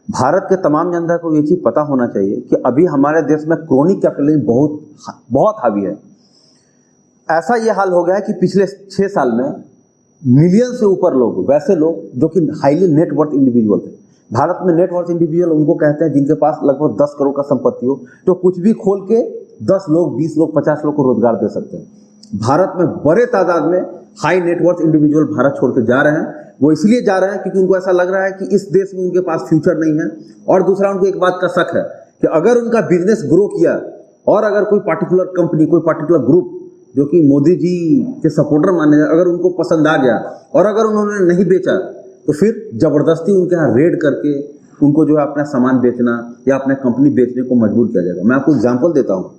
भारत के तमाम जनता को ये चीज़ पता होना चाहिए कि अभी हमारे देश में क्रोनिक कैपिटलिज्म बहुत हावी है। ऐसा ये हाल हो गया है कि पिछले 6 साल में मिलियन से ऊपर लोग, वैसे लोग जो कि हाईली नेटवर्थ इंडिविजुअल थे। भारत में नेटवर्थ इंडिविजुअल उनको कहते हैं जिनके पास लगभग 10 करोड़ का संपत्ति हो, जो कुछ भी खोल के 10 लोग, 20 लोग, 50 लोग को रोजगार दे सकते हैं। भारत में बड़े तादाद में हाई नेटवर्थ इंडिविजुअल भारत छोड़ के जा रहे हैं। वो इसलिए जा रहे हैं क्योंकि उनको ऐसा लग रहा है कि इस देश में उनके पास फ्यूचर नहीं है। और दूसरा, उनको एक बात का शक है कि अगर उनका बिजनेस ग्रो किया और अगर कोई पार्टिकुलर कंपनी, कोई पार्टिकुलर ग्रुप जो कि मोदी जी के सपोर्टर माने जाए, अगर उनको पसंद आ गया और अगर उन्होंने नहीं बेचा तो फिर जबरदस्ती उनके यहाँ रेड करके उनको जो है अपना सामान बेचना या अपने कंपनी बेचने को मजबूर किया जाएगा। मैं आपको एग्जांपल देता हूँ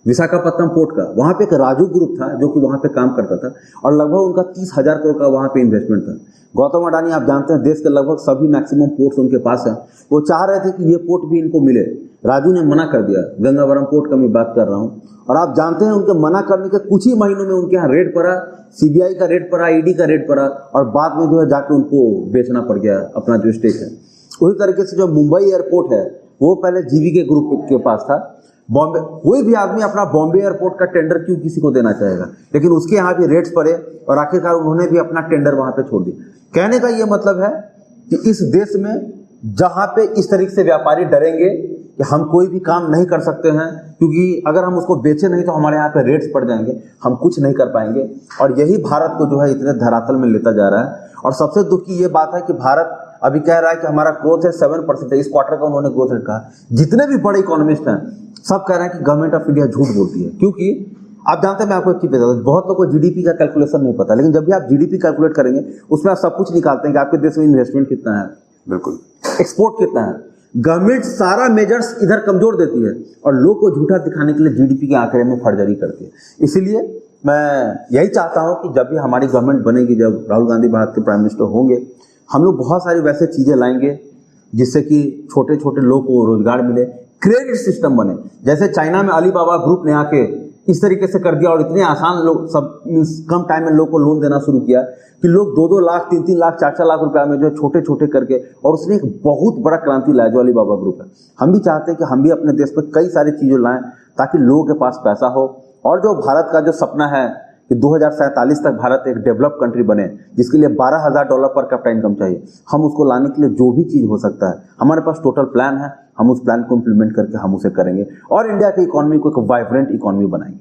विशाखापट्टनम पोर्ट का। वहाँ पे एक राजू ग्रुप था जो कि वहाँ पे काम करता था और लगभग उनका 30,000 करोड़ का वहाँ पे इन्वेस्टमेंट था। गौतम अडानी, आप जानते हैं, देश के लगभग सभी मैक्सिमम पोर्ट्स उनके पास हैं। वो चाह रहे थे कि ये पोर्ट भी इनको मिले। राजू ने मना कर दिया। गंगावरम पोर्ट का मैं बात कर रहा हूँ। और आप जानते हैं उनके मना करने के कुछ ही महीनों में उनके यहाँ रेड पड़ा, CBI का रेड पड़ा, ED का रेड पड़ा और बाद में जो है जाके उनको बेचना पड़ गया अपना जो स्टेक है। उसी तरीके से जो मुंबई एयरपोर्ट है वो पहले GVK ग्रुप के पास था। बॉम्बे, कोई भी आदमी अपना बॉम्बे एयरपोर्ट का टेंडर क्यों किसी को देना चाहेगा, लेकिन उसके यहाँ भी रेट्स पड़े और आखिरकार उन्होंने भी अपना टेंडर वहां पे छोड़ दिया। कहने का ये मतलब है कि इस देश में जहां पे इस तरीके से व्यापारी डरेंगे कि हम कोई भी काम नहीं कर सकते हैं क्योंकि अगर हम उसको बेचे नहीं तो हमारे यहाँ पे रेट्स पड़ जाएंगे, हम कुछ नहीं कर पाएंगे। और यही भारत को जो है इतने धरातल में लेता जा रहा है। और सबसे दुख की ये बात है कि भारत अभी कह रहा है कि हमारा ग्रोथ है 7%। इस क्वार्टर का उन्होंने ग्रोथ रेट कहा। जितने भी बड़े इकोनॉमिस्ट हैं सब कह रहे हैं कि गवर्नमेंट ऑफ इंडिया झूठ बोलती है। क्योंकि आप जानते हैं, मैं आपको एक चीज बता दूं, बहुत लोगों को GDP का कैलकुलेशन नहीं पता, लेकिन जब भी आप GDP कैलकुलेट करेंगे उसमें आप सब कुछ निकालते हैं कि आपके देश में इन्वेस्टमेंट कितना है, बिल्कुल, एक्सपोर्ट कितना है। गवर्नमेंट सारा मेजर्स इधर कमजोर देती है और लोग को झूठा दिखाने के लिए GDP के आंकड़े में फर्जरी करती है। इसीलिए मैं यही चाहता हूं कि जब भी हमारी गवर्नमेंट बनेगी, जब राहुल गांधी भारत के प्राइम मिनिस्टर होंगे, हम लोग बहुत सारी वैसे चीजें लाएंगे जिससे कि छोटे छोटे लोग को रोजगार मिले, क्रेडिट सिस्टम बने। जैसे चाइना में अलीबाबा ग्रुप ने आके इस तरीके से कर दिया और इतने आसान लोग सब कम टाइम में लोग को लोन देना शुरू किया कि लोग 2-2 लाख, 3-3 लाख, 4-4 लाख रुपया में जो छोटे छोटे करके, और उसने एक बहुत बड़ा क्रांति लाया जो अलीबाबा ग्रुप है। हम भी चाहते हैं कि हम भी अपने देश में कई सारी चीजें लाएं ताकि लोगों के पास पैसा हो और जो भारत का जो सपना है कि 2047 तक भारत एक डेवलप्ड कंट्री बने जिसके लिए $12,000 पर कैपिटा इनकम चाहिए, हम उसको लाने के लिए जो भी चीज हो सकता है हमारे पास टोटल प्लान है। हम उस प्लान को इम्प्लीमेंट करके हम उसे करेंगे और इंडिया की इकोनॉमी को एक वाइब्रेंट इकोनॉमी बनाएंगे।